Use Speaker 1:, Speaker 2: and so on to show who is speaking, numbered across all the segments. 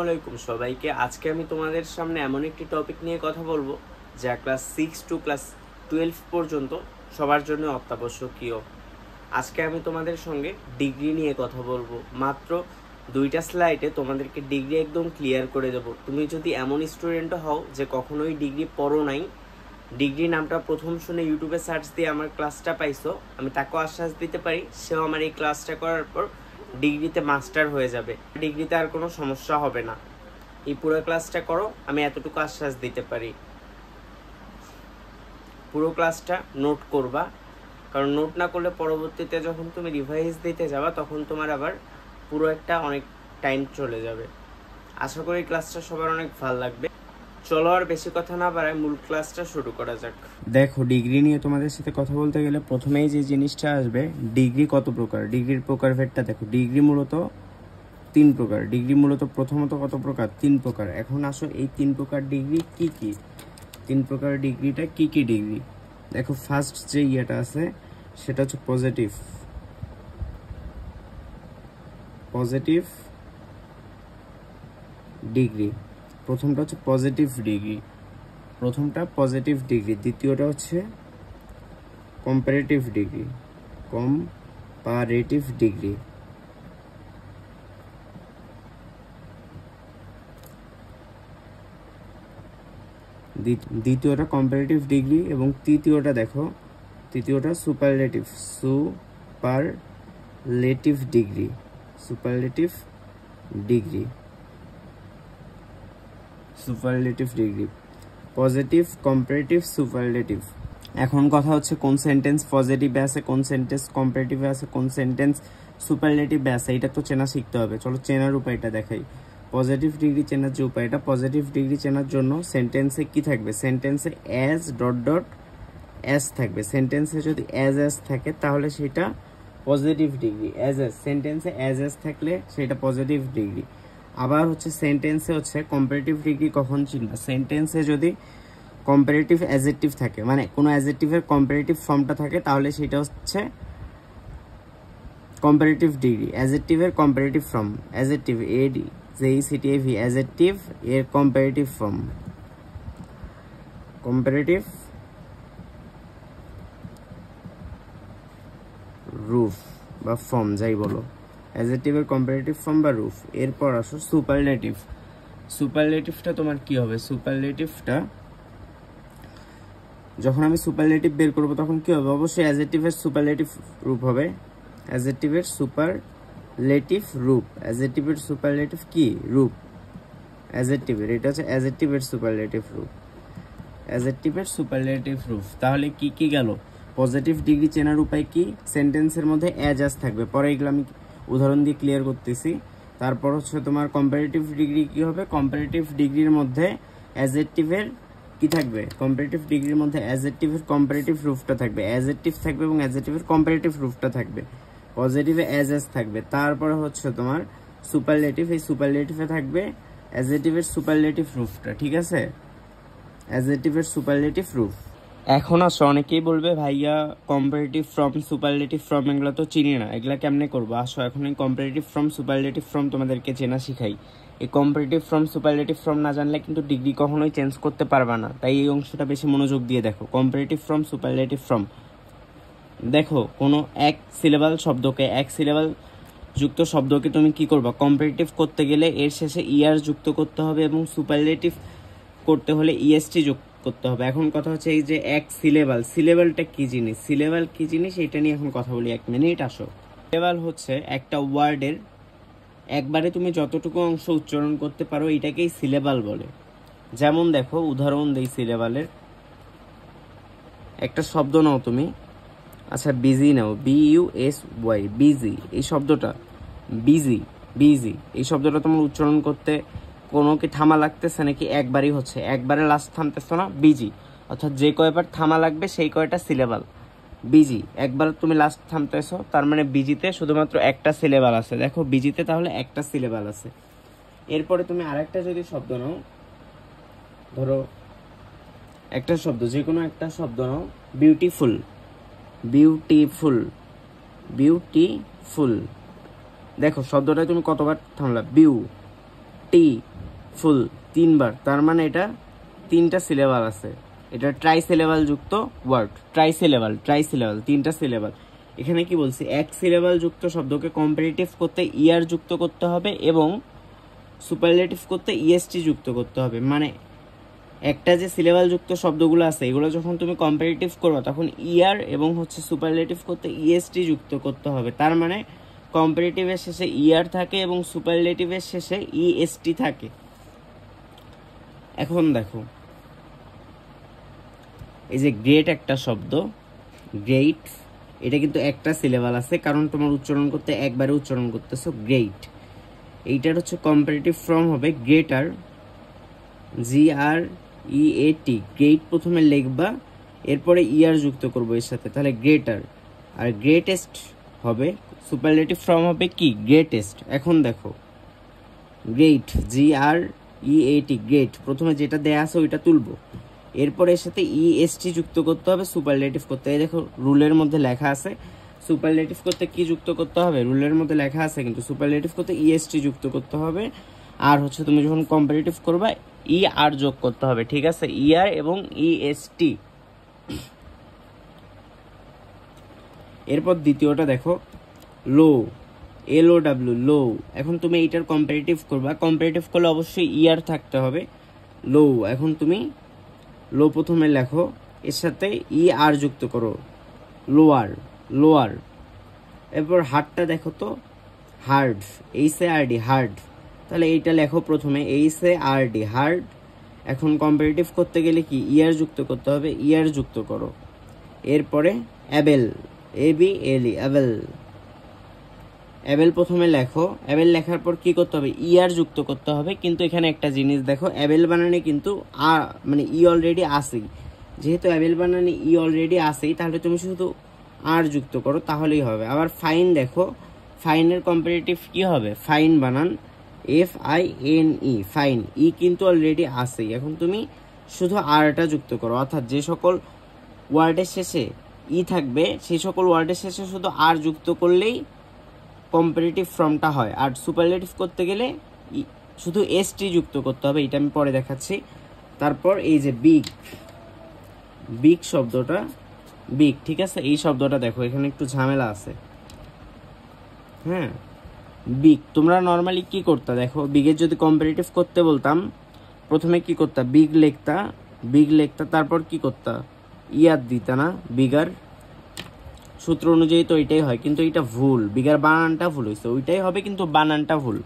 Speaker 1: আলাইকুম সবাইকে। আজকে আমি তোমাদের সামনে এমন একটি টপিক নিয়ে কথা বলবো যা ক্লাস 6 টু ক্লাস 12 পর্যন্ত সবার জন্য অত্যাবশ্যকীয়। আজকে আমি তোমাদের সঙ্গে ডিগ্রি নিয়ে কথা বলবো। মাত্র 2টা স্লাইডে তোমাদেরকে ডিগ্রি একদম ক্লিয়ার করে দেবো। তুমি যদি এমন স্টুডেন্টও হও যে কখনোই ডিগ্রি পড়ো নাই, ডিগ্রি নামটা প্রথম শুনে ইউটিউবে সার্চ দিয়ে আমার ক্লাসটা পাইছো, আমি তাকেও আশ্বাস দিতে পারি সেও আমার এই ক্লাসটা করার পর ডিগ্রিতে মাস্টার হয়ে যাবে, ডিগ্রিতে আর কোনো সমস্যা হবে না। এই পুরো ক্লাসটা করো, আমি এতটুকু আশ্বাস দিতে পারি। পুরো ক্লাসটা নোট করবা, কারণ নোট না করলে পরবর্তীতে যখন তুমি রিভাইজ দিতে যাবা তখন তোমার আবার পুরো একটা অনেক টাইম চলে যাবে। আশা করি ক্লাসটা সবার অনেক ভালো লাগবে। চলো আর বেশি কথা না বাড়ায় মূল ক্লাসটা শুরু করা যাক। দেখো, ডিগ্রি নিয়ে তোমাদের সাথে কথা বলতে গেলে প্রথমেই যে জিনিসটা আসবে, ডিগ্রি কত প্রকার, ডিগ্রির প্রকারভেদটা দেখো। ডিগ্রি মূলত 3 প্রকার। ডিগ্রি মূলত প্রথমত কত প্রকার? 3 প্রকার। এখন আসো এই 3 প্রকার ডিগ্রি কি কি, 3 প্রকার ডিগ্রিটা কি কি ডিগ্রি দেখো। ফার্স্ট যে ইয়েটা আছে সেটা হচ্ছে পজিটিভ ডিগ্রি। প্রথমটা হচ্ছে পজিটিভ ডিগ্রি, দ্বিতীয়টা হচ্ছে কম্পারেটিভ ডিগ্রি, দ্বিতীয়টা কম্পারেটিভ ডিগ্রি এবং তৃতীয়টা দেখো, তৃতীয়টা superlative degree. Positive, comparative, superlative. এখন কথা হচ্ছে কোন সেন্টেন্স পজিটিভে আছে, কোন সেন্টেন্স কম্পারেটিভে আছে, কোন সেন্টেন্স সুপারলেটিভে আছে, এটা তো চেনা শিখতে হবে। চলো চেনার উপায়টা দেখাই। পজিটিভ ডিগ্রি চেনার যে উপায়টা, পজিটিভ ডিগ্রি চেনার জন্য সেন্টেন্সে কি থাকবে, সেন্টেন্সে অ্যাজ ... অ্যাজ থাকবে। সেন্টেন্সে যদি অ্যাজ থাকে তাহলে সেটা পজিটিভ ডিগ্রি। সেন্টেন্সে অ্যাজ থাকলে সেটা পজিটিভ ডিগ্রি। আবার হচ্ছে সেন্টেন্সে হচ্ছে কম্পারেটিভ ডিগ্রি কখন চিনবা, সেন্টেন্সে যদি কম্পারেটিভ অ্যাডজেক্টিভ থাকে, মানে কোনো অ্যাডজেক্টিভের কম্পারেটিভ ফর্মটা থাকে, তাহলে সেটা হচ্ছে কম্পারেটিভ ডিগ্রি। অ্যাডজেক্টিভের comparative form, adjective ADJECTIV, adjective এর কম্পারেটিভ ফর্ম, কম্পারেটিভ রুফ বা ফর্ম যাই বলো, অ্যাডজেক্টিভের কম্পারেটিভ ফর্ম বা রুফ। এরপর আসো সুপারলেটিভটা তোমার কি হবে? সুপারলেটিভটা যখন আমি সুপারলেটিভ বের করবো তখন কি হবে? অবশ্যই অ্যাডজেক্টিভের সুপারলেটিভ রূপ হবে, অ্যাডজেক্টিভের সুপারলেটিভ রূপ। অ্যাডজেক্টিভের সুপারলেটিভ কি রূপ? অ্যাডজেক্টিভের, এটা হচ্ছে অ্যাডজেক্টিভের সুপারলেটিভ রূপ। তাহলে কি কি গেল? পজিটিভ ডিগ্রি চেনার উপায় কি? সেন্টেন্সের মধ্যে অ্যাজ থাকবে, পরে এগুলো আমি উদাহরণ দিয়ে ক্লিয়ার করতেছি। তারপর হচ্ছে তোমার কম্পারেটিভ ডিগ্রি কি হবে? কম্পারেটিভ ডিগ্রির মধ্যে অ্যাডজেক্টিভের কি থাকবে? কম্পারেটিভ ডিগ্রির মধ্যে অ্যাডজেক্টিভের কম্পারেটিভ রূপটা থাকবে, অ্যাডজেক্টিভ থাকবে এবং অ্যাডজেক্টিভের কম্পারেটিভ রূপটা থাকবে। পজিটিভে অ্যাজ থাকবে। তারপরে হচ্ছে তোমার সুপারলেটিভ, এই সুপারলেটিভে থাকবে অ্যাডজেক্টিভের সুপারলেটিভ রূপটা, ঠিক আছে? অ্যাডজেক্টিভের সুপারলেটিভ রূপ। এখন আসো অনেকেই বলবে ভাইয়া কম্পারেটিভ ফর্ম, সুপারলেটিভ ফর্ম এগুলো তো চিনি না, এগুলা কেমনে করবো? আসো এখন এই কম্পারেটিভ ফর্ম, সুপারলেটিভ ফর্ম তোমাদেরকে চেনা শিখাই। এই কম্পারেটিভ ফর্ম, সুপারলেটিভ ফর্ম না জানলে কিন্তু ডিগ্রি কখনোই চেঞ্জ করতে পারবা না, তাই এই অংশটা বেশি মনোযোগ দিয়ে দেখো। কম্পারেটিভ ফর্ম, সুপারলেটিভ ফর্ম দেখো, কোনো এক সিলেবাল যুক্ত শব্দকে তুমি কি করবা? কম্পারেটিভ করতে গেলে এর শেষে ইয়ার যুক্ত করতে হবে এবং সুপারলেটিভ করতে হলে EST যুক্ত করতে হবে। এখন কথা হচ্ছে এই যে এক সিলেবালটা কি জিনিস, এটা নিয়ে এখন কথা বলি 1 মিনিট। আসো, সিলেবাল হচ্ছে একটা ওয়ার্ডের একবারে তুমি যতটুকু অংশ উচ্চারণ করতে পারো এটাকেই সিলেবাল বলে। যেমন দেখো, উদাহরণ দেই সিলেবালের। একটা শব্দ নাও তুমি, আচ্ছা বিজি নাও, BUSY, বিজি। এই শব্দটা বিজি এই শব্দটা তোমার উচ্চারণ করতে কোনো কি থামা লাগতেছে নাকি? একবারই হচ্ছে, একবারে লাস্ট থামতেছো না, বিজি। অর্থাৎ যে কয়বার থামা লাগবে সেই কয়টা সিলেবাল। বিজি একবার তুমি লাস্ট থামতেছো, তার মানে বিজিতে শুধুমাত্র একটা সিলেবাল আছে। দেখো বিজিতে তাহলে একটা সিলেবাল আছে। এরপরে তুমি আরেকটা যদি শব্দ নাও, ধরো একটা শব্দ, যে কোনো একটা শব্দ নাও, বিউটিফুল। দেখো শব্দটা তুমি কতবার থামলা? ফুল 3 বার, তার মানে এটা 3টা সিলেবাল আছে। এটা ট্রাই সিলেবাল যুক্ত ওয়ার্ড, ট্রাই সিলেবাল 3টা সিলেবাল। এখানে কি বলছি, এক সিলেবাল যুক্ত শব্দকে কম্পারেটিভ করতে ইয়ার যুক্ত করতে হবে এবং সুপারলেটিভ করতে ইএসটি যুক্ত করতে হবে। মানে একটা যে সিলেবাল যুক্ত শব্দগুলো আছে এগুলো যখন তুমি কম্পারেটিভ করবে তখন ইয়ার এবং হচ্ছে সুপারলেটিভ করতে ইএসটি যুক্ত করতে হবে। তার মানে কম্পারেটিভের শেষে ইয়ার থাকে এবং সুপারলেটিভের শেষে ইএসটি থাকে। এখন দেখো এই যে গ্রেট একটা শব্দ, গ্রেট, এটা কিন্তু একটা সিলেবাল আছে কারণ তোমার উচ্চারণ করতে একবারে উচ্চারণ করতেছো গ্রেট। এইটার হচ্ছে কম্পারেটিভ ফর্ম হবে গ্রেটার, GREAT, গ্রেট প্রথমে লিখবা এরপরে ইয়ার যুক্ত করবো এর সাথে, তাহলে গ্রেটার। আর গ্রেটেস্ট হবে সুপারলেটিভ ফর্ম হবে কি গ্রেটেস্ট। এখন দেখো গ্রেট, GREAT, গ্রেট, প্রথমে যেটা দেয়া আছে ওইটা তুলবো, এরপরে এর সাথে ইএসটি যুক্ত করতে হবে সুপারলেটিভ করতে। এই দেখো রুলের মধ্যে লেখা আছে সুপারলেটিভ করতে কি যুক্ত করতে হবে, রুলের মধ্যে লেখা আছে কিন্তু সুপারলেটিভ করতে ইএসটি যুক্ত করতে হবে। আর হচ্ছে তুমি যখন কম্পারেটিভ করবা আর যোগ করতে হবে, ঠিক আছে, আর এবং ইএসটি। এরপর দ্বিতীয়টা দেখো লো, LOW, লো। এখন তুমি এইটার কম্পারেটিভ করবা, কম্পারেটিভ করলে অবশ্যই ইয়ার থাকতে হবে, লো। এখন তুমি লো প্রথমে লেখো এর সাথে আর যুক্ত করো, লোয়ার, লোয়ার। এরপর হার্ডটা দেখো তো, হার্ড, HARD, হার্ড, তাহলে এইটা লেখো প্রথমে HARD, হার্ড। এখন কম্পারেটিভ করতে গেলে কি ইয়ার যুক্ত করতে হবে, ইয়ার যুক্ত করো। এরপরে অ্যাবেল, ABLE, অ্যাবেল, অ্যাবেল প্রথমে লেখো, অ্যাবেল লেখার পর কি করতে হবে ইয়ার যুক্ত করতে হবে। কিন্তু এখানে একটা জিনিস দেখো, অ্যাবেল বানানে কিন্তু মানে অলরেডি আসেই, যেহেতু অ্যাবেল বানানে অলরেডি আসেই তাহলে তুমি শুধু আর যুক্ত করো তাহলেই হবে। আবার ফাইন দেখো, ফাইনের কম্পারেটিভ কি হবে, ফাইন বানান FINE, ফাইন, কিন্তু অলরেডি আসেই, এখন তুমি শুধু আরটা যুক্ত করো। অর্থাৎ যে সকল ওয়ার্ডের শেষে থাকবে সেই সকল ওয়ার্ডের শেষে শুধু আর যুক্ত করলেই কম্পারেটিভ ফর্মটা হয়। আর সুপারলেটিভ করতে গেলে শুধু এসটি যুক্ত করতে হবে, এটা আমি পরে দেখাচ্ছি। তারপর এই যে বিগ, বিগ শব্দটা, বিগ, ঠিক আছে, এই শব্দটা দেখো এখানে একটু ঝামেলা আছে। হ্যাঁ, বিগ তোমরা নর্মালি কি করতা দেখো, বিগের যদি কম্পারেটিভ করতে বলতাম প্রথমে কি করতা, বিগ লিখতা, বিগ লিখতা, তারপর কি করতা ইয়াদ দিতা না, বিগার সূত্র অনুযায়ী তো এটাই হয়, কিন্তু এটা ভুল, বিগার বানানটা ভুল হয়েছে, ওইটাই হবে কিন্তু বানানটা ভুল।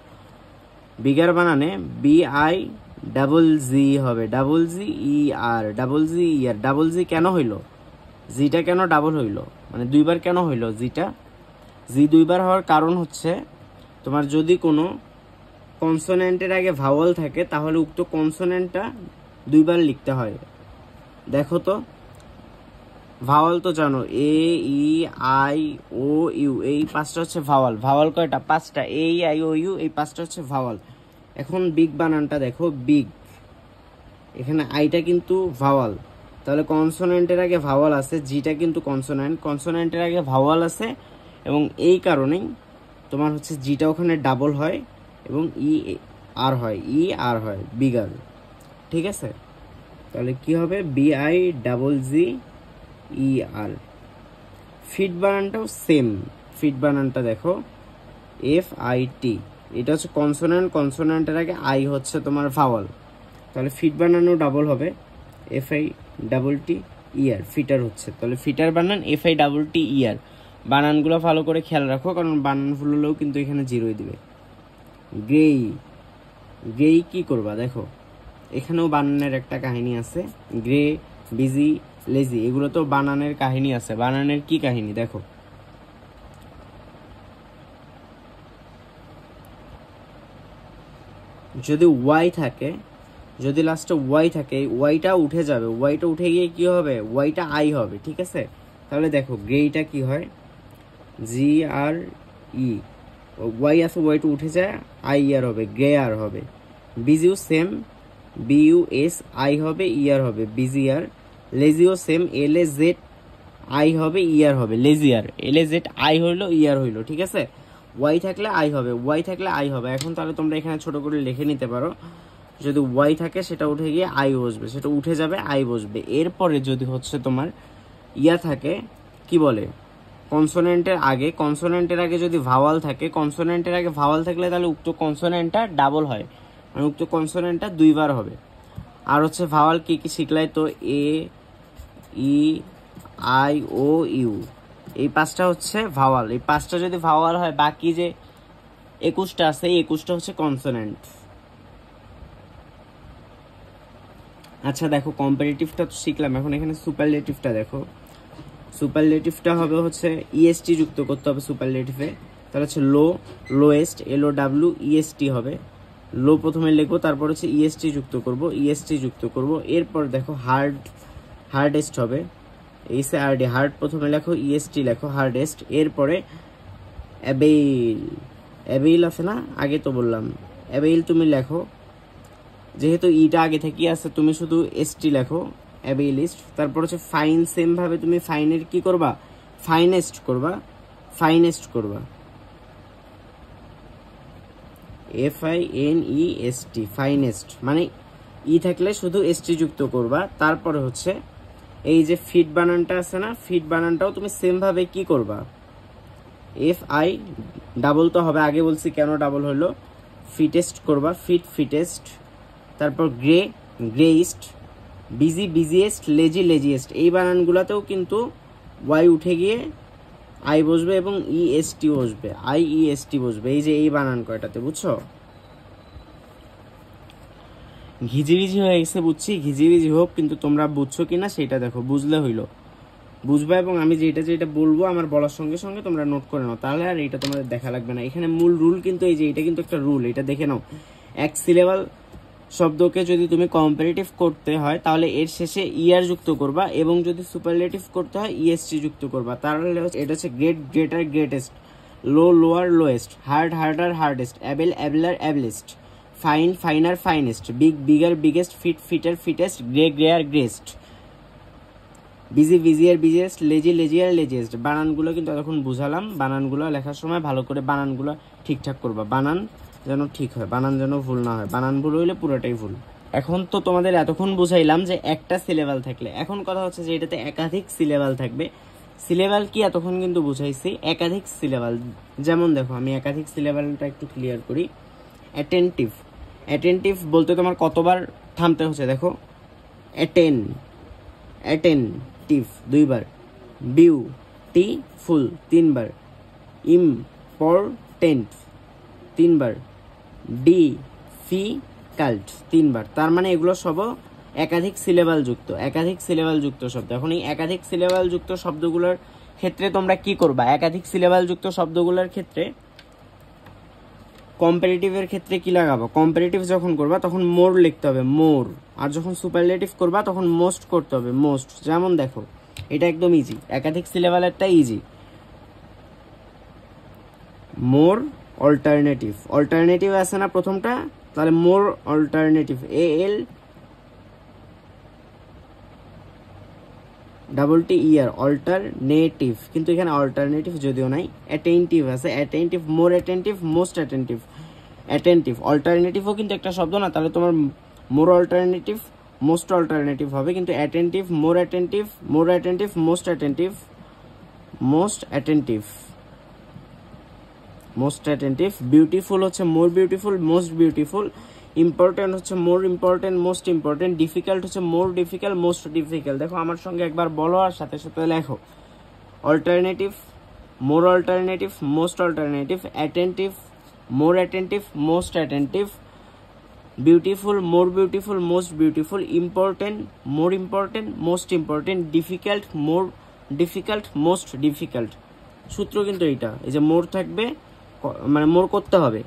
Speaker 1: বিগার বানানে BIGG হবে, GGER, ডাবল জি কেন হইলো, জিটা কেন ডাবল হইলো, মানে দুইবার কেন হইলো জিটা, জি দুইবার হওয়ার কারণ হচ্ছে তোমার যদি কোনো কনসোনেন্টের আগে ভাওয়াল থাকে তাহলে উক্ত কনসোনেন্টটা দুইবার লিখতে হয়। দেখো তো ভাওয়াল তো জানো AEIOU, এই পাঁচটা হচ্ছে ভাওয়াল, ভাওয়াল কয়টা, পাঁচটা, AEIOU, এই পাঁচটা হচ্ছে ভাওয়াল। এখন বিগ বানানটা দেখো, বিগ, এখানে আইটা কিন্তু ভাওয়াল, তাহলে কনসোনেন্টের আগে ভাওয়াল আছে, জিটা কিন্তু কনসোনেন্ট, কনসোনেন্টের আগে ভাওয়াল আছে এবং এই কারণেই তোমার হচ্ছে জিটা ওখানে ডাবল হয় এবং আর হয়, বিগার, ঠিক আছে। তাহলে কি হবে BIGGER। ফিট বানানটাও সেম, ফিট বানানটা দেখো FIT, এটা হচ্ছে কনসোনেন্ট, কনসোনেন্টের আগে আই হচ্ছে তোমার ভাওয়াল, তাহলে ফিট বানানো ডাবল হবে FITTER, ফিটার হচ্ছে, তাহলে ফিটার বানান FITTER। বানানগুলো ভালো করে খেয়াল রাখো কারণ বানান ভুল হলেও কিন্তু এখানে জিরোই দিবে। গ্রেই, গ্রেই কি করবা দেখো এখানেও বানানের একটা কাহিনী আছে, গ্রে, বিজি, লেজি, এগুলো তো বানানের কাহিনী আছে। বানানের কি কাহিনী দেখো, যদি ওয়াই থাকে, যদি লাস্টে ওয়াই থাকে, ওয়াইটা উঠে যাবে, ওয়াইটা উঠে গিয়ে কি হবে, ওয়াইটা আই হবে, ঠিক আছে। তাহলে দেখো গ্রেইটা কি হয়, GRE, ওয়াই আছে, ওয়াইটা উঠে যায়, IER হবে, গ্রেয়ার হবে। বিজিও সেম, BUSI হবে, ইয়ার হবে, বিজিয়ার। লেজিও সেম, LAZ আই হবে, ইয়ার হবে, লেজিয়ার। LAZ আই হইলো, ইয়ার হইলো, ঠিক আছে। ওয়াই থাকলে আই হবে, ওয়াই থাকলে আই হবে। এখন তাহলে তোমরা এখানে ছোট করে লিখে নিতে পারো, যদি ওয়াই থাকে সেটা উঠে গিয়ে আই বসবে, সেটা উঠে যাবে আই বসবে। এরপরে যদি হচ্ছে তোমার ইয়া থাকে কি বলে কনসোনেন্টের আগে যদি ভাওয়াল থাকে, কনসোনেন্টের আগে ভাওয়াল থাকলে তাহলে উক্ত কনসোনেন্টটা ডাবল হয়, মানে উক্ত কনসোনেন্টটা দুইবার হবে। আর হচ্ছে ভাওয়াল কি কি শিখলাই তো, এ ই আই ও ইউ, এই 5টা হচ্ছে ভাওয়াল। এই 5টা যদি ভাওয়াল হয়, বাকি যে 21টা আছে এই 21টা হচ্ছে কনসোনেন্ট। আচ্ছা দেখো কম্পারেটিভটা তো শিখলাম, এখন এখানে সুপারলেটিভটা দেখো। সুপারলেটিভটা হবে হচ্ছে ইএসটি যুক্ত করতে হবে সুপারলেটিভে, তাহলে হচ্ছে লো, লোয়েস্ট, LOW EST হবে। লো প্রথমে লিখবো, তারপর হচ্ছে ইএসটি যুক্ত করব, ইএসটি যুক্ত করব। এরপর দেখো হার্ডেস্ট হবে, HARD, হার্ড প্রথমে লেখো, ইএসটি লেখো, হার্ডেস্ট। এরপরে অ্যাবেইল আছে না, আগে তো বললাম অ্যাবেইল তুমি লেখো, যেহেতু ইটা আগে থেকে আছে তুমি শুধু এসটি লেখো, অ্যাবেইলিস্ট। তারপর হচ্ছে ফাইন, সেম ভাবে তুমি ফাইনের কি করবা, ফাইনেস্ট করবা, FINEST, ফাইনেস্ট, মানে ই থাকলে শুধু এসটি যুক্ত করবা। তারপরে হচ্ছে এই যে ফিট বানানটা আছে না, ফিট বানানটাও তুমি সেম ভাবে কি করবা, FI ডাবল তো হবে, আগে বলছি কেন ডাবল হলো, ফিটেস্ট করবা, ফিটেস্ট। তারপর গ্রেইস্ট, বিজিয়েস্ট, লেজিয়েস্ট, এই বানানগুলোতেও কিন্তু ওয়াই উঠে গিয়ে আই বসবে এবং ইএসটি বসবে, IEST বসবে, এই যে এই বানান কয়টাতে, বুঝছো? ঘিজিবিজি হয়ে গেছে বুঝছি, ঘিজিবিজি হোক, কিন্তু তোমরা বুঝছো কিনা সেটা দেখো, বুঝলে হইলো, বুঝবা। এবং আমি যেটা বলবো আমার বলার সঙ্গে সঙ্গে তোমরা নোট করে নাও, তাহলে আর এইটা তোমাদের দেখা লাগবে না। এখানে মূল রুল কিন্তু এই যে এটা কিন্তু একটা রুল, এটা দেখে নাও। এক সিলেবাল শব্দকে যদি তুমি কম্পারেটিভ করতে হয় তাহলে এর শেষে ইয়ার যুক্ত করবা, এবং যদি সুপারলেটিভ করতে হয় ইএসটি যুক্ত করবা। তাহলে এটা হচ্ছে great, greater, greatest, low, lower, lowest, hard, harder, hardest, able, abler, ablest, fine, finer, finest, big, bigger, biggest, fit, fitter, fittest, grey, greyer, greyest, busy, busier, busiest, lazy, lazier, laziest. বানানগুলো কিন্তু এতক্ষণ বুঝালাম, বানানগুলো লেখার সময় ভালো করে বানানগুলো ঠিকঠাক করবা, বানান যেন ঠিক হয়, বানান যেন ভুল না হয়, বানান ভুল হইলে পুরোটাই ভুল। এখন তো তোমাদের এতক্ষণ বুঝাইলাম যে একটা সিলেবাল থাকলে, এখন কথা হচ্ছে যে এটাতে একাধিক সিলেবাল থাকবে। সিলেবাল কি এতক্ষণ কিন্তু বুঝাইছি, একাধিক সিলেবাল। যেমন দেখো আমি একাধিক সিলেবালটা একটু ক্লিয়ার করি। অ্যাটেন্টিভ বলতে তোমার কতবার থামতে হচ্ছে দেখো, অ্যাটেন্টিভ 2 বার, বিউটিফুল 3 বার, ইম্পর্টেন্ট 3 বার, ডিফিকাল্ট 3 বার। তার মানে এগুলো সব একাধিক সিলেবাল যুক্ত শব্দ। এখন এই একাধিক সিলেবাল যুক্ত শব্দগুলোর ক্ষেত্রে তোমরা কি করবা, একাধিক সিলেবাল যুক্ত শব্দগুলোর ক্ষেত্রে কম্পারেটিভের ক্ষেত্রে কি লাগাবো, কম্পারেটিভ যখন করবা তখন মোর লিখতে হবে, মোর। আর যখন সুপারলেটিভ করবা তখন মোস্ট করতে হবে, মোস্ট। যেমন দেখো এটা একদম ইজি, একাধিক সিলেবালেরটা ইজি। মোর অল্টারনেটিভ আছে না প্রথমটা, তাহলে মোর অল্টারনেটিভ, ALTTER, অল্টারনেটিভ। কিন্তু এখানে অল্টারনেটিভ যদিও নাই, অ্যাটেন্টিভ আছে, attentive, more attentive, most attentive. অল্টারনেটিভও কিন্তু একটা শব্দ না, তাহলে তোমার মোর অল্টারনেটিভ, মোস্ট অল্টারনেটিভ হবে, কিন্তু attentive, more attentive, most attentive. Beautiful হচ্ছে more beautiful, most beautiful. Important হচ্ছে more important, most important. Difficult হচ্ছে মোর ডিফিকাল্ট, মোস্ট ডিফিকাল্ট। দেখো আমার সঙ্গে একবার বলো আর সাথে সাথে লেখো, alternative, more alternative, most alternative, attentive, more attentive, most attentive, beautiful, more beautiful, most beautiful, important, more important, most important, difficult, more difficult, most difficult. সূত্র কিন্তু এইটা, এই যে মোর থাকবে, মানে মোর করতে হবে,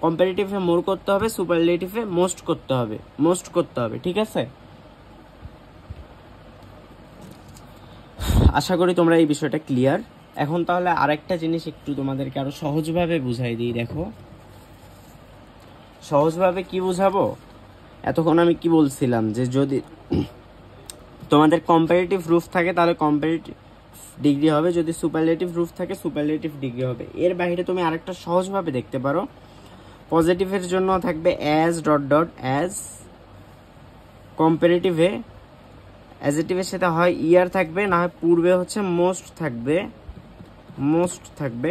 Speaker 1: কম্পারেটিভে মোর করতে হবে, সুপারলেটিভে মোস্ট করতে হবে, ঠিক আছে? আশা করি তোমরা এই বিষয়টা ক্লিয়ার। এখন তাহলে আরেকটা জিনিস একটু তোমাদেরকে আরো সহজভাবে বুঝাই দিই। দেখো সহজভাবে কি বুঝাবো, এতক্ষণ আমি কি বলছিলাম যে যদি তোমাদের কম্পারেটিভ রুফ থাকে তাহলে কম্পারেটিভ ডিগ্রি হবে, যদি সুপারলেটিভ রুফ থাকে সুপারলেটিভ ডিগ্রি হবে। এর বাইরে তুমি আরেকটা সহজভাবে দেখতে পারো, পজিটিভের জন্য থাকবে অ্যাজ ডট ডট অ্যাজ, কম্পারেটিভে অ্যাজেটিভের সাথে হয় ইয়ার থাকবে, না হয় পূর্বে হচ্ছে মোস্ট থাকবে,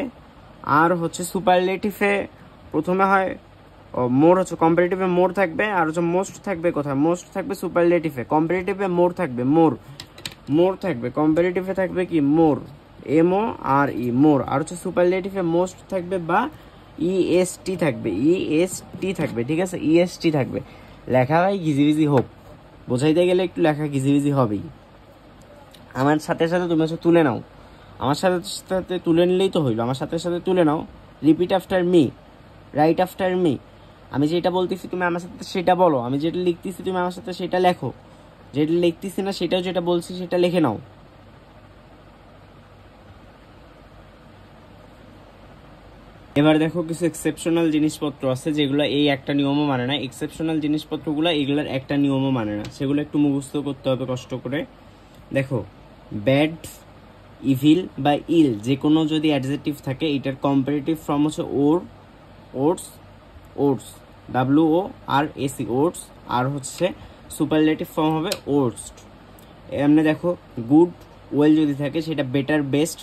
Speaker 1: আর হচ্ছে সুপারলেটিভে প্রথমে হয় মোর, হচ্ছে কম্পারেটিভে মোর থাকবে, আর হচ্ছে মোস্ট থাকবে কোথায়, মোস্ট থাকবে সুপারলেটিভে, কম্পারেটিভে মোর থাকবে, মোর থাকবে, কম্পারেটিভে থাকবে কি মোর, এমও আর ই মোর, আর হচ্ছে সুপারলেটিভে মোস্ট থাকবে বা ইএসটি থাকবে, ঠিক আছে, ইএসটি থাকবে। লেখা ভাই ঘিজিবিজি হোক, বোঝাইতে গেলে একটু লেখা ঘিজিবিজি হবেই। আমার সাথে সাথে তুমি হচ্ছে তুলে নাও, আমার সাথে সাথে তুলে নিলেই তো হইলো, আমার সাথে সাথে তুলে নাও। Repeat after me, write after me. আমি যেটা বলতেছি তুমি আমার সাথে সেটা বলো, আমি যেটা লিখতেছি তুমি আমার সাথে সেটা লেখো, যেটা লিখতেছি না সেটাও যেটা বলছি সেটা লিখে নাও। এবার দেখো কিছু এক্সেপশনাল জিনিসপত্র আছে যেগুলো এই একটা নিয়মও মানে না। এক্সেপশনাল জিনিসপত্রগুলো এগুলোর একটা নিয়মও মানে না, সেগুলো একটু মুখস্থ করতে হবে কষ্ট করে। দেখো, ব্যাড, ইভিল বা ইল যে কোনো যদি অ্যাডজেক্টিভ থাকে এটার কম্পারেটিভ ফর্ম হচ্ছে ওটস, WORS, ওটস, আর হচ্ছে সুপারলেটিভ ফর্ম হবে ওটসড। এমনি দেখো, গুড, ওয়েল যদি থাকে সেটা বেটার, বেস্ট,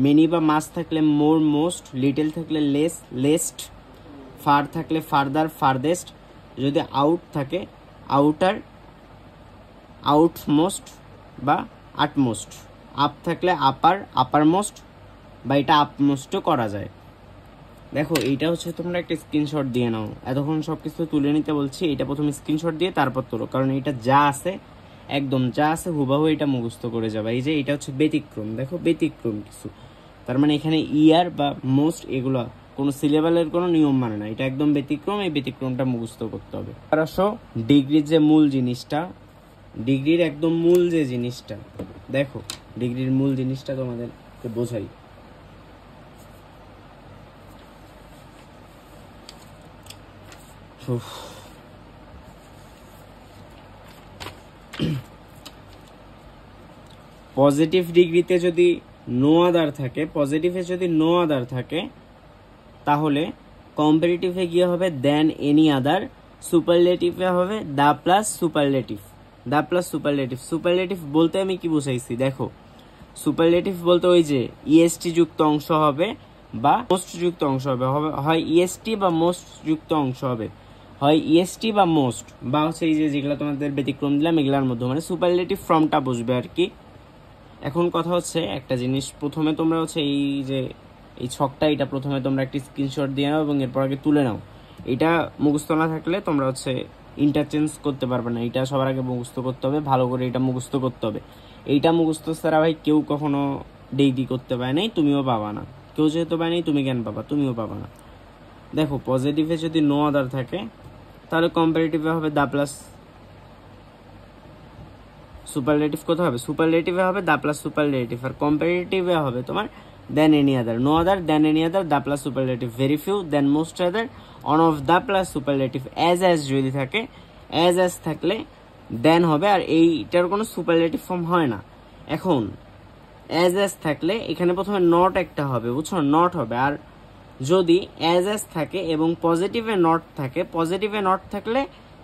Speaker 1: মেনি বা মাস থাকলে মোর, মোস্ট, লিটল থাকলে লেস, লেস্ট, ফার থাকলে ফার্দার, ফারদেস্ট, যদি আউট থাকে আউটার, আউটমোস্ট বা আটমোস্ট, আপ থাকলে আপার, আপারমোস্ট, বা এটা আপমোস্টও করা যায়। দেখো এইটা হচ্ছে তোমরা একটা স্ক্রিনশট দিয়ে নাও, এতক্ষণ সব কিছু তুলে নিতে বলছি, এটা প্রথমে স্ক্রিনশট দিয়ে তারপর তোলো, কারণ এটা যা আছে একদম যা আছে হুবাহু এটা মুখস্থ করে যাবে। এই যে এটা হচ্ছে ব্যতিক্রম, দেখো ব্যতিক্রম কিছু, তার মানে এখানে ইয়ার বা মোস্ট এগুলো কোনো সিলেবালের কোনো নিয়ম মানে না, এটা একদম ব্যতিক্রম, এই ব্যতিক্রমটা মুখস্থ করতে হবে। আর আসো ডিগ্রির যে মূল জিনিসটা, ডিগ্রির একদম মূল যে জিনিসটা, দেখো ডিগ্রির মূল জিনিসটা তোমাদেরকে বোঝাই। পজিটিভ ডিগ্রিতে যদি নো আদার থাকে, পজিটিভে যদি নো আদার থাকে তাহলে কম্পারেটিভে গিয়ে হবে দেন এনি আদার, সুপারলেটিভে হবে দা প্লাস সুপারলেটিভ, সুপারলেটিভ বলতে আমি কি বুঝাইছি দেখো, সুপারলেটিভ বলতে ওই যে ইএসটি যুক্ত অংশ হবে বা মোস্ট যুক্ত অংশ হবে, হয় ইএসটি বা মোস্ট যুক্ত অংশ হবে, হয় ইএসটি বা মোস্ট, বা হচ্ছে এই যে যেগুলো তোমাদের ব্যতিক্রম দিলাম এগুলোর মধ্যে, মানে সুপারলেটিভ ফর্মটা বুঝবে আর কি। এখন কথা হচ্ছে একটা জিনিস, প্রথমে তোমরা হচ্ছে এই যে এই ছকটা, এটা প্রথমে তোমরা একটি স্ক্রিনশট দিয়ে নাও এবং এরপর আগে তুলে নাও। এটা মুখস্থ না থাকলে তোমরা হচ্ছে ইন্টারচেঞ্জ করতে পারবে না, এটা সবার আগে মুখস্থ করতে হবে, ভালো করে এটা মুখস্থ করতে হবে। এইটা মুখস্থ ছাড়া ভাই কেউ কখনো ডিগ্রি করতে পারে নাই, তুমিও পাবা না, কেউ যেহেতু পায় নাই তুমি কেন পাবা, তুমিও পাবা না। দেখো পজিটিভে যদি নো আদার থাকে তাহলে কম্পারেটিভে হবে দা প্লাস সুপারলেটিভ, কোথায় হবে সুপারলেটিভে হবে দা প্লাস সুপারলেটিভ, আর কম্পারেটিভে হবে তোমার than any other, no other than any other the plus superlative, very few than most other, one of the plus superlative, as যদি থাকে, অ্যাজ থাকলে দেন হবে, আর এইটার কোনো সুপারলেটিভ ফর্ম হয় না। এখন অ্যাজ থাকলে এখানে প্রথমে নট একটা হবে, বুঝছো, নট হবে। আর যদি অ্যাজ থাকে এবং পজিটিভে নট থাকে, পজিটিভে নট থাকলে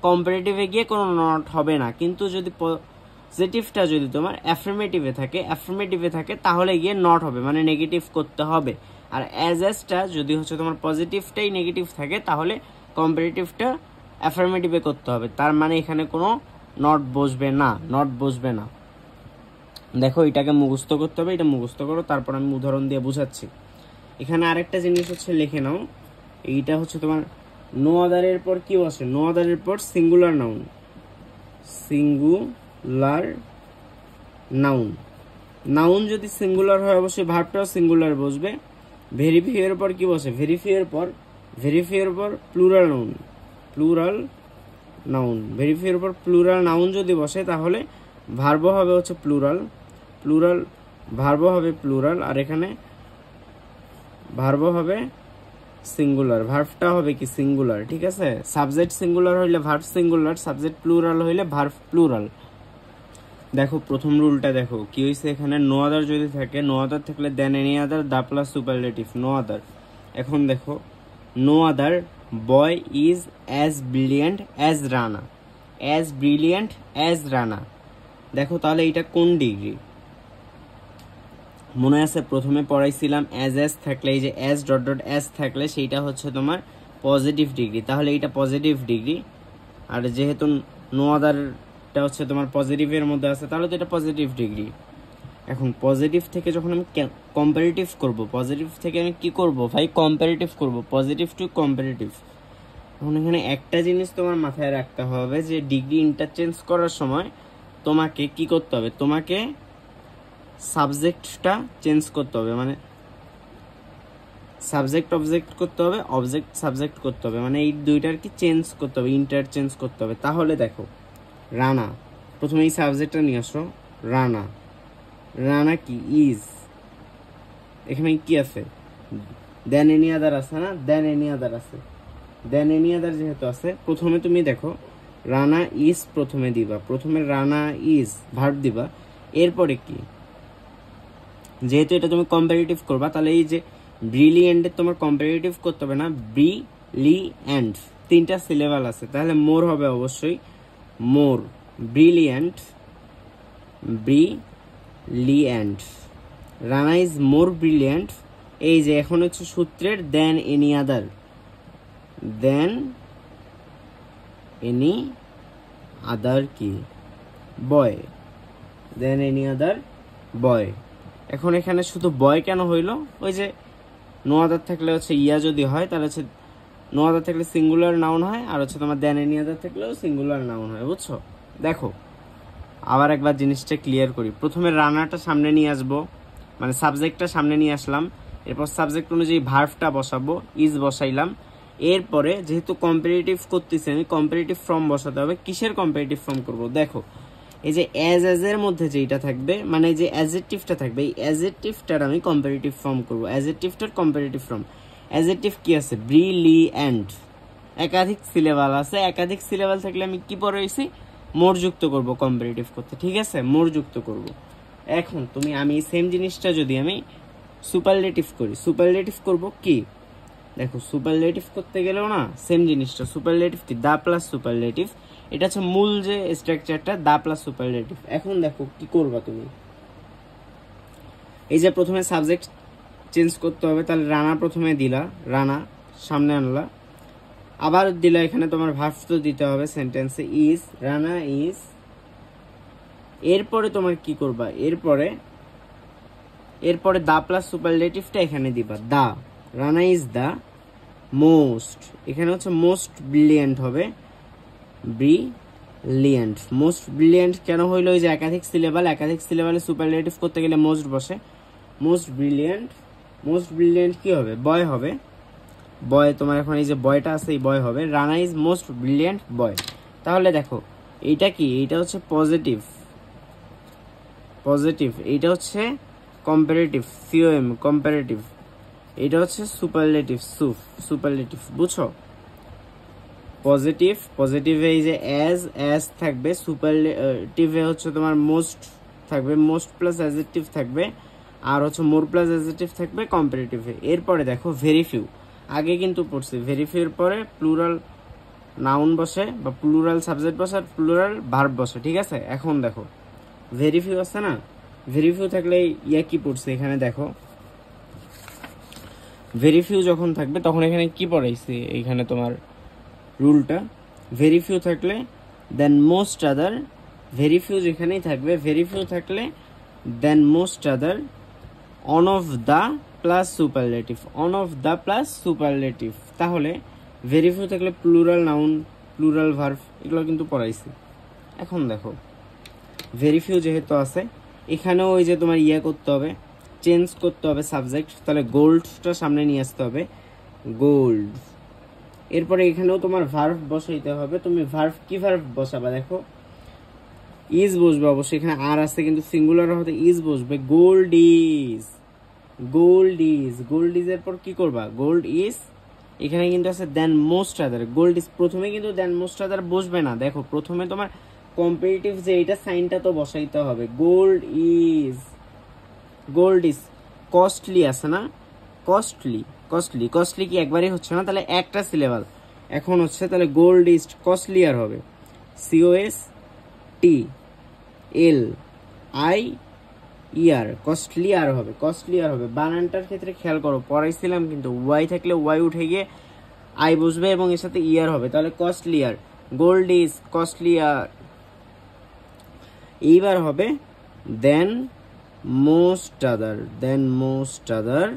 Speaker 1: কম্পারেটিভে গিয়ে কোনো নট হবে না, কিন্তু যদি পজিটিভটা যদি তোমার অ্যাফার্মেটিভে থাকে তাহলে গিয়ে নট হবে, মানে নেগেটিভ করতে হবে। আর অ্যাজটা যদি হচ্ছে তোমার পজিটিভটাই নেগেটিভ থাকে তাহলে কম্পারেটিভটা অ্যাফার্মেটিভে করতে হবে, তার মানে এখানে কোনো নট বসবে না। দেখো এটাকে মুখস্থ করতে হবে, এটা মুখস্থ করো, তারপর আমি উদাহরণ দিয়ে বুঝাচ্ছি। এখানে আরেকটা জিনিস হচ্ছে লিখে নাও, এইটা হচ্ছে তোমার নো আদারের পর কি বসে, নো আদারের পর সিঙ্গুলার নাউন যদি সিঙ্গুলার হয় অবশ্যই ভার্বটাও সিঙ্গুলার বসবে। ভেরিফাইয়ের পর কি বসে, ভেরিফাইয়ের পর প্লুরাল নাউন, ভেরিফাইয়ের পর প্লুরাল নাউন যদি বসে তাহলে ভার্ব হবে হচ্ছে ভার্ব হবে প্লুরাল, আর এখানে ভার্ব হবে সিঙ্গুলার, ভার্বটা হবে কি সিঙ্গুলার, ঠিক আছে। সাবজেক্ট সিঙ্গুলার হইলে ভার্ব সিঙ্গুলার, সাবজেক্ট প্লুরাল হইলে ভার্ব প্লুরাল। দেখো প্রথম রুলটা দেখো কি হয়েছে, এখানে নো আদার যদি থাকে, নো আদার থাকলে than any other the plus superlative, no other. এখন দেখো no other boy is as brilliant as Rana, as brilliant as Rana. দেখো তাহলে এটা কোন ডিগ্রি? মনে আছে প্রথমে পড়াইছিলাম অ্যাজ থাকলে, এই যে অ্যাজ ডট ডট অ্যাজ থাকলে সেইটা হচ্ছে তোমার পজিটিভ ডিগ্রি, তাহলে এইটা পজিটিভ ডিগ্রি। আর যেহেতু নো আদারটা হচ্ছে তোমার পজিটিভের মধ্যে আছে, তাহলে তো এটা পজিটিভ ডিগ্রি। এখন পজিটিভ থেকে যখন আমি কম্পারেটিভ করব, পজিটিভ থেকে আমি কি করব ভাই? কম্পারেটিভ করব, পজিটিভ টু কম্পারেটিভ। এখন এখানে একটা জিনিস তোমার মাথায় রাখতে হবে যে ডিগ্রি ইন্টারচেঞ্জ করার সময় তোমাকে কি করতে হবে? তোমাকে সাবজেক্টটা চেঞ্জ করতে হবে, মানে সাবজেক্ট অবজেক্ট করতে হবে, অবজেক্ট সাবজেক্ট করতে হবে, মানে এই দুইটার কি চেঞ্জ করতে হবে, ইন্টারচেঞ্জ করতে হবে। তাহলে দেখো রানা, প্রথমে এই সাবজেক্টটা নিয়ে আসো, রানা, রানা কি? ইজ। এখানে কি আছে? দেন এনি আদার আছে না? দেন এনি আদার আছে, দেন এনি আদার যেহেতু আছে, প্রথমে তুমি দেখো রানা ইজ প্রথমে দিবা, প্রথমে রানা ইজ ভার্ব দিবা, এরপরে কি? যেহেতু এটা তুমি কম্পারেটিভ করবা, তাহলে এই যে ব্রিলিয়েন্টের তোমার কম্পারেটিভ করতে হবে না, ব্রিলিয়েন্ট, তিনটা সিলেবাল আছে, তাহলে মোর হবে অবশ্যই, more, brilliant, brilliant, Rana is more brilliant. এই যে এখন হচ্ছে সূত্রের দেন এনি আদার, দেন এনি আদার কি? বয়, দেন এনি আদার বয়। এখন এখানে শুধু বয় কেন হইলো? ওই যে নো আদার থাকলে হচ্ছে ইয়া যদি হয়, তাহলে হচ্ছে নো আদার থাকলে সিঙ্গুলার নাউন হয়, আর হচ্ছে তোমার দেন এনি আদার থাকলেও সিঙ্গুলার নাউন হয়, বুঝছো? দেখো আবার একবার জিনিসটা ক্লিয়ার করি। প্রথমে রানাটা সামনে নিয়ে আসবো, মানে সাবজেক্টটা সামনে নিয়ে আসলাম, এরপর সাবজেক্ট অনুযায়ী ভার্বটা বসাবো, ইজ বসাইলাম। এরপরে যেহেতু কম্পারেটিভ করতেছি আমি, কম্পারেটিভ ফর্ম বসাতে হবে। কিসের কম্পারেটিভ ফর্ম করব? দেখো এই যে অ্যাজ এর মধ্যে যেটা থাকবে, মানে যে অ্যাডজেক্টিভটা থাকবে, এই অ্যাডজেক্টিভটার আমি কম্পারেটিভ ফর্ম করব, অ্যাডজেক্টিভটার কম্পারেটিভ ফর্ম। অ্যাডজেক্টিভ কি আছে? ব্রিলিয়েন্ট, একাধিক সিলেবাল আছে, একাধিক সিলেবাল থাকলে আমি কি পড়াইছি? মোর যুক্ত করব কম্পারেটিভ করতে, ঠিক আছে? মোর যুক্ত করব। এখন তুমি আমি সেম জিনিসটা যদি আমি সুপারলেটিভ করি, সুপারলেটিভ করব কি? দেখো সুপারলেটিভ করতে গেলেও না সেম জিনিসটা, সুপারলেটিভ কি? দা প্লাস সুপারলেটিভ, এটা হচ্ছে মূল যে স্ট্রাকচারটা, দা প্লাস সুপারলেটিভ। এখন দেখো কি করবা তুমি, এই যে প্রথমে সাবজেক্ট চেঞ্জ করতে হবে, তাহলে রানা প্রথমে দিলা, রানা সামনে আনলা, আবার দিলা এখানে তোমার ভার্ব তো দিতে হবে সেন্টেন্সে, ইজ, রানা ইজ। এরপরে তোমার কি করবা? এরপরে দা প্লাস সুপারলেটিভটা এখানে দিবা, দা, রানা ইজ দা মোস্ট, এখানে হচ্ছে মোস্ট ব্রিলিয়েন্ট হবে, ব্রিলিয়েন্ট, মোস্ট ব্রিলিয়েন্ট কেন হইলো? ওই যে একাধিক সিলেবাল, একাধিক সিলেবালে সুপারলেটিভ করতে গেলে মোস্ট বসে, মোস্ট ব্রিলিয়েন্ট। মোস্ট ব্রিলিয়েন্ট কি হবে? বয় হবে, বয়, তোমার এখন এই যে বয়টা আছে এই বয় হবে, রানা ইজ মোস্ট ব্রিলিয়েন্ট বয়। তাহলে দেখো এইটা কি? এইটা হচ্ছে পজিটিভ, পজিটিভ, এইটা হচ্ছে কম্পারেটিভ, সিওএম কম্পারেটিভ, এটা হচ্ছে সুপারলেটিভ, সুপারলেটিভ, বুঝছো? পজিটিভ, পজিটিভে এই যে অ্যাজ থাকবে, সুপারলেটিভে হচ্ছে তোমার মোস্ট থাকবে, মোস্ট প্লাস অ্যাডজেক্টিভ থাকবে, আর হচ্ছে মোর প্লাস অ্যাডজেক্টিভ থাকবে কম্পারেটিভে। এরপরে দেখো ভেরি ফিউ, আগে কিন্তু পড়ছি ভেরি ফিউর পরে প্লুরাল নাউন বসে বা প্লুরাল সাবজেক্ট বসে আর প্লুরাল ভার্ব বসে, ঠিক আছে? এখন দেখো ভেরি ফিউ আছে না, ভেরি ফিউ থাকলে ইয়া কি পড়ছে এখানে দেখো, ভেরি ফিউ যখন থাকবে তখন এখানে কি পড়াইছি? এখানে তোমার রুলটা ভেরি ফিউ থাকলে then most other, very few যেখানেই থাকবে, ভেরি ফিউ থাকলে then most other, one of the plus superlative, one of the plus superlative. তাহলে ভেরি ফিউ থাকলে প্লুরাল নাউন, প্লুরাল ভার্ব, এগুলো কিন্তু পড়াইছি। এখন দেখো ভেরি ফিউ যেহেতু আছে, এখানেও ওই যে তোমার ইয়ে করতে হবে, চেঞ্জ করতে হবে সাবজেক্ট, তাহলে গোল্ডটা সামনে নিয়ে আসতে হবে, গোল্ড। এরপরে এখানেও তোমার ভার্ব বসাইতে হবে, তুমি ভার্ব কি ভার্ব বসাবা? দেখো ইজ বসবে অবশ্যই, এখানে আর আছে কিন্তু সিঙ্গুলার হতে ইজ বসবে, gold is, gold is, gold is এর পর কি করবা? গোল্ড ইজ, এখানে কিন্তু আছে দেন মোস্ট আদার, গোল্ড ইজ প্রথমে কিন্তু দেন মোস্ট আদার বসবে না, দেখো প্রথমে তোমার কম্পারেটিভ যে এটা সাইনটা তো বসাইতে হবে, gold is, gold is, costly আছে না, কস্টলি, কস্টলি, কস্টলি কি একবারই হচ্ছে না, তাহলে একটা সিলেবাল, এখন হচ্ছে তাহলে গোল্ড ইজ কস্টলিয়ার হবে, COSTLIER, কস্টলিয়ার হবে, কস্টলিয়ার হবে। বানানটার ক্ষেত্রে খেয়াল করো, পড়াইছিলাম কিন্তু ওয়াই থাকলে ওয়াই উঠে গিয়ে আই বসবে এবং এর সাথে ইয়ার হবে, তাহলে কস্টলিয়ার, গোল্ড ইজ কস্টলিয়ার। এইবার হবে দেন মোস্ট আদার, দেন মোস্ট আদার,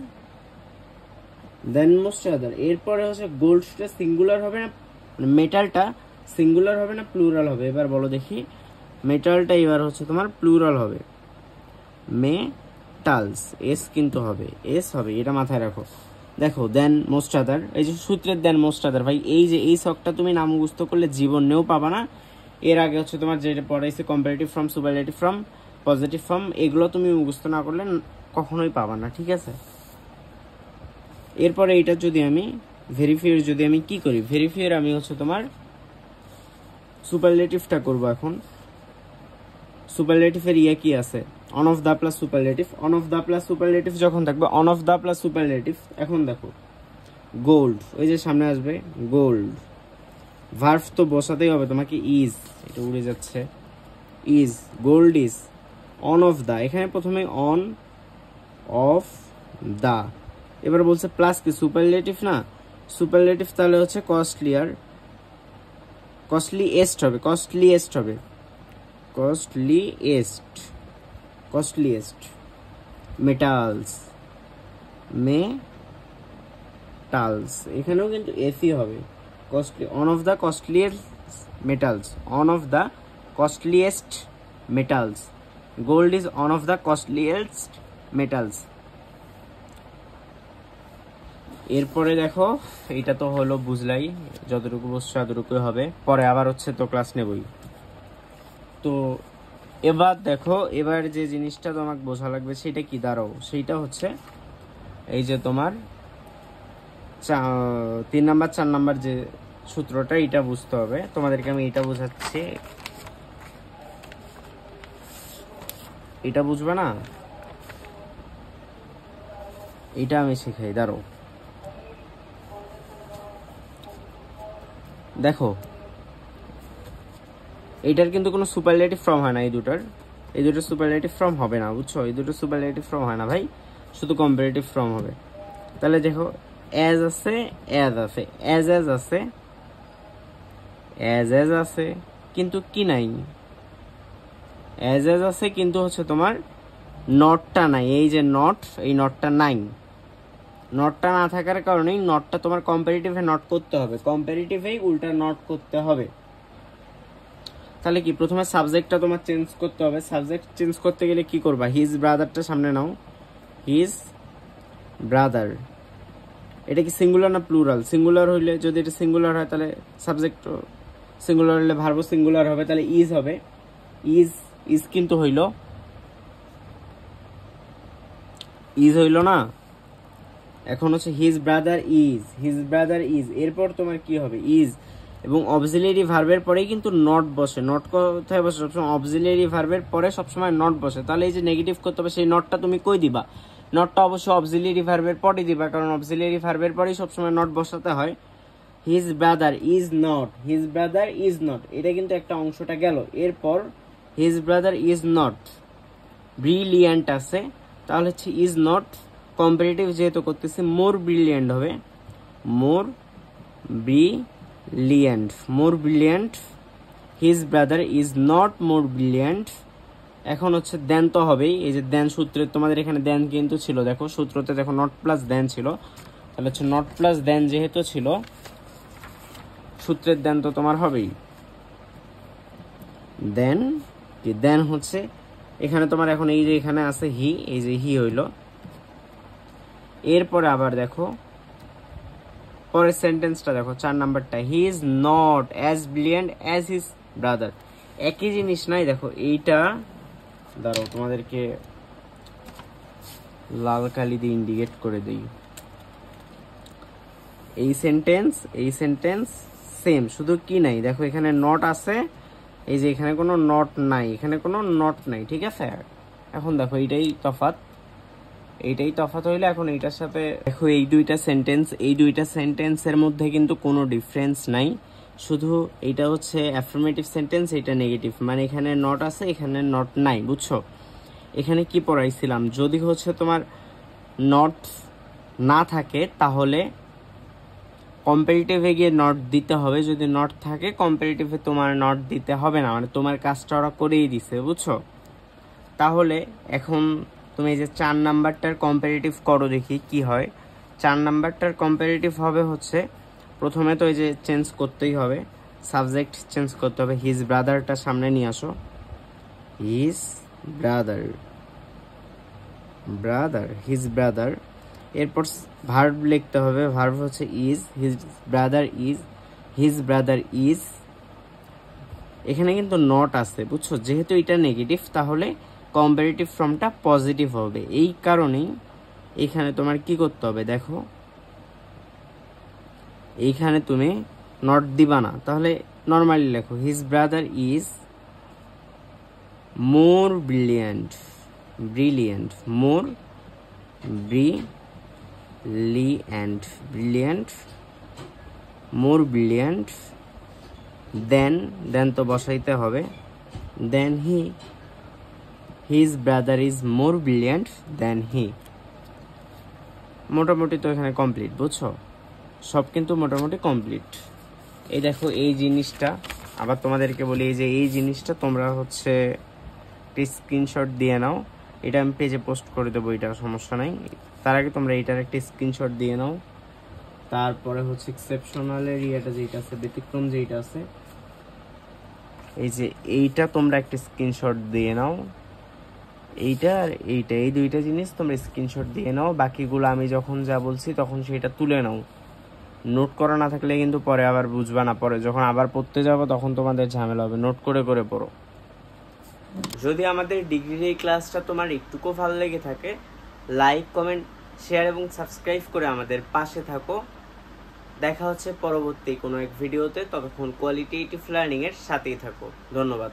Speaker 1: দেন মোস্ট আদার। এরপরে হচ্ছে গোল্ডটা সিঙ্গুলার হবে না, মেটালটা সিঙ্গুলার হবে না প্লুরাল হবে? এবার বলো দেখি, মেটালটা এবার হচ্ছে তোমার প্লুরাল হবে, মেটালস, এস কিন্তু হবে, এস হবে, এটা মাথায় রাখো। দেখো দেন মোস্ট আদার, এই যে সূত্রের দেন মোস্ট আদার, ভাই এই যে এই শখটা তুমি নাম মুখস্থ করলে জীবনেও পাবা না। এর আগে হচ্ছে তোমার যেটা পড়াইছে comparative form, superlative form, positive form, এগুলো তুমি মুখস্থ না করলে কখনোই পাবা না, ঠিক আছে? এরপরে এটা যদি আমি ভেরিফায়ার, যদি আমি কি করি ভেরিফায়ার, আমি হচ্ছে তোমার সুপারলেটিভটা করব। এখন সুপারলেটিভের কি আছে, one of the plus superlative, one of the plus superlative যখন থাকবে, one of the plus superlative. এখন দেখো গোল্ড, ওই যে সামনে আসবে গোল্ড, ভার্ভ তো বসাতেই হবে তোমাকে, ইজ, এটা উড়ে যাচ্ছে, is, gold is one of the, এখানে প্রথমে অন অফ দা, এবার বলছে প্লাস কি সুপারলেটিভ না, সুপারলেটিভ তাহলে হচ্ছে কস্টলিয়ার, কস্টলিয়েস্ট হবে, কস্টলিয়েস্ট হবে, কস্টলিয়েস্ট, কস্টলিয়েস্ট, মেটালস, মেটালস, এখানেও কিন্তু এসি হবে, costly, on of the costliest metals, on of the costliest metals, gold is one of the costliest metals. এরপরে দেখো এটা তো হলো বুঝলাই, যতটুকু বসছে ততটুকুই হবে, পরে আবার হচ্ছে তো ক্লাস নেবই। তো এবার দেখো, এবার যে জিনিসটা তোমাকে বোঝা লাগবে সেটা কি, দাঁড়াও, সেইটা হচ্ছে এই যে তোমার 3 নাম্বার 4 নাম্বার যে সূত্রটা, এটা বুঝতে হবে তোমাদেরকে। আমি এটা বোঝাচ্ছি, এটা বুঝবে না, এটা আমি শেখাই, দাঁড়াও। দেখো এটার কিন্তু কোনো সুপারলেটিভ ফর্ম হয় না, এই দুটোর সুপারলেটিভ ফর্ম হবে না, বুঝছো? এই দুটো সুপারলেটিভ ফর্ম হয় না ভাই, শুধু কম্পারেটিভ ফর্ম হবে। তাহলে দেখো অ্যাজ আছে, অ্যাজ আছে, অ্যাজ অ্যাজ আছে, অ্যাজ অ্যাজ আছে, কিন্তু কি নাই, অ্যাজ অ্যাজ আছে কিন্তু হচ্ছে তোমার নটটা নাই, এই যে নট, এই নটটা নাই, নটটা না থাকার কারণেই নটটা তোমার কম্পারেটিভে নট করতে হবে, কম্পারেটিভেই উল্টা নট করতে হবে। তাহলে কি প্রথমে সাবজেক্টটা তোমার চেঞ্জ করতে হবে, সাবজেক্ট চেঞ্জ করতে গেলে কি করবা, হিজ ব্রাদারটা সামনে নাও, হিজ ব্রাদার, এটা কি সিঙ্গুলার না প্লুরাল? সিঙ্গুলার হইলে, যদি এটা সিঙ্গুলার হয় তাহলে সাবজেক্ট সিঙ্গুলার হলে ভার্বও সিঙ্গুলার হবে, তাহলে ইজ হবে, ইজ, ইজ কিন্তু হইল, ইজ হইল না। এখন হচ্ছে his brother is, his brother is, এরপর তোমার কি হবে, ইজ, এবং অক্সিলারি ভার্বের পরেই কিন্তু নট বসে, নট কোথায় বসে সবসময়, অক্সিলারি ভার্বের পরে সবসময় নট বসে। তাহলে এই যে নেগেটিভ করতে হবে, সেই নটটা তুমি কই দিবা, নটটা অবশ্যই অক্সিলারি ভার্বের পরে দিবা, কারণ অক্সিলারি ভার্বের পরেই সবসময় নট বসাতে হয়। His brother is not, his brother is not, এটা কিন্তু একটা অংশটা গেল। এরপর his brother is not brilliant আছে, তাহলে হচ্ছে ইজ নট কম্পারেটিভ যেহেতু করতেছি, মোর ব্রিলিয়ান্ট হবে, more brilliant, more brilliant, his brother is not more brilliant. এখন হচ্ছে দেন তো হবেই, এই যে দেন সূত্রে তোমাদের এখানে দেন কিন্তু ছিল, দেখো সূত্রতে দেখো নট প্লাস দেন ছিল, তাহলে হচ্ছে নট প্লাস দেন যেহেতু ছিল, সূত্রের দেন তো তোমার হবেই। দেন কি, দেন হচ্ছে এখানে তোমার এখন এই যে এখানে আছে হি, এই যে হি হইল। এরপরে আবার দেখো পরের সেন্টেন্সটা দেখো, 4 নাম্বারটা, he is not as brilliant as his brother, একই জিনিস নাই। দেখো এইটা দাঁড়াও তোমাদেরকে লাল কালি দিয়ে ইন্ডিকেট করে দেই, এই সেন্টেন্স সেম, শুধু কি নাই দেখো এখানে নট আছে, এই যে এখানে কোনো নট নাই, এখানে কোনো নট নাই, ঠিক আছে? এখন দেখো এইটাই তফাৎ, এইটাই তফাৎ হইলো। এখন এইটার সাথে দেখো এই দুইটা সেন্টেন্সের মধ্যে কিন্তু কোনো ডিফারেন্স নাই, শুধু এটা হচ্ছে অ্যাফার্মেটিভ সেন্টেন্স, এটা নেগেটিভ, মানে এখানে নট আছে এখানে নট নাই, বুঝছো? এখানে কি পড়াইছিলাম, যদি হচ্ছে তোমার নট না থাকে তাহলে কম্পারেটিভে গিয়ে নট দিতে হবে, যদি নট থাকে কম্পারেটিভে তোমার নট দিতে হবে না, মানে তোমার কাজটা ওরা করেই দিছে, বুঝছো? তাহলে এখন তুমি এই যে 4 নাম্বারটার কম্পারেটিভ করো, দেখি কি হয়। 4 নাম্বারটার কম্পারেটিভ হবে হচ্ছে, প্রথমে তো এই যে চেঞ্জ করতেই হবে, সাবজেক্ট চেঞ্জ করতে হবে, হিজ ব্রাদারটা সামনে নিয়ে আসো, হিজ ব্রাদার। এরপর ভার্ব লিখতে হবে, ভার্ব হচ্ছে ইজ, হিজ ব্রাদার ইজ। এখানে কিন্তু নট আছে, বুঝছো? যেহেতু এটা নেগেটিভ তাহলে কম্পারেটিভ ফর্মটা পজিটিভ হবে, এই কারণেই এখানে তোমার কি করতে হবে দেখো, এইখানে তুমি নট দিবা না, তাহলে নর্মালি লেখো his brother is more brilliant, more brilliant than তো বসাইতে হবে, than his brother is more brilliant than he. মোটামুটি তো এখানে কমপ্লিট, বুঝছো? সব কিন্তু মোটামুটি কমপ্লিট। এই দেখো এই জিনিসটা আবার তোমাদেরকে বলি, এই যে এই জিনিসটা তোমরা হচ্ছে স্ক্রিনশট দিয়ে নাও, এটা আমি পেজে পোস্ট করে দেবো, এটা সমস্যা নাই। তার আগে তোমরা এইটার একটা স্ক্রিনশট দিয়ে নাও, তারপরে হচ্ছে এক্সেপশনালের ইয়েটা যেটা আছে, ব্যতিক্রম যেটা আছে, এই যে এইটা তোমরা একটা স্ক্রিনশট দিয়ে নাও, এইটা আর এইটা, এই দুইটা জিনিস তোমরা স্ক্রিনশট দিয়ে নাও। বাকিগুলো আমি যখন যা বলছি তখন সেটা তুলে নাও, নোট করা না থাকলে কিন্তু পরে আবার বুঝবা না, পরে যখন আবার পড়তে যাবো তখন তোমাদের ঝামেলা হবে, নোট করে করে পড়ো। যদি আমাদের ডিগ্রির এই ক্লাসটা তোমার একটুকু ভালো লেগে থাকে, লাইক, কমেন্ট, শেয়ার এবং সাবস্ক্রাইব করে আমাদের পাশে থাকো। দেখা হচ্ছে পরবর্তী কোনো এক ভিডিওতে, ততক্ষণ কোয়ালিটেটিভ লার্নিং এর সাথেই থাকো। ধন্যবাদ।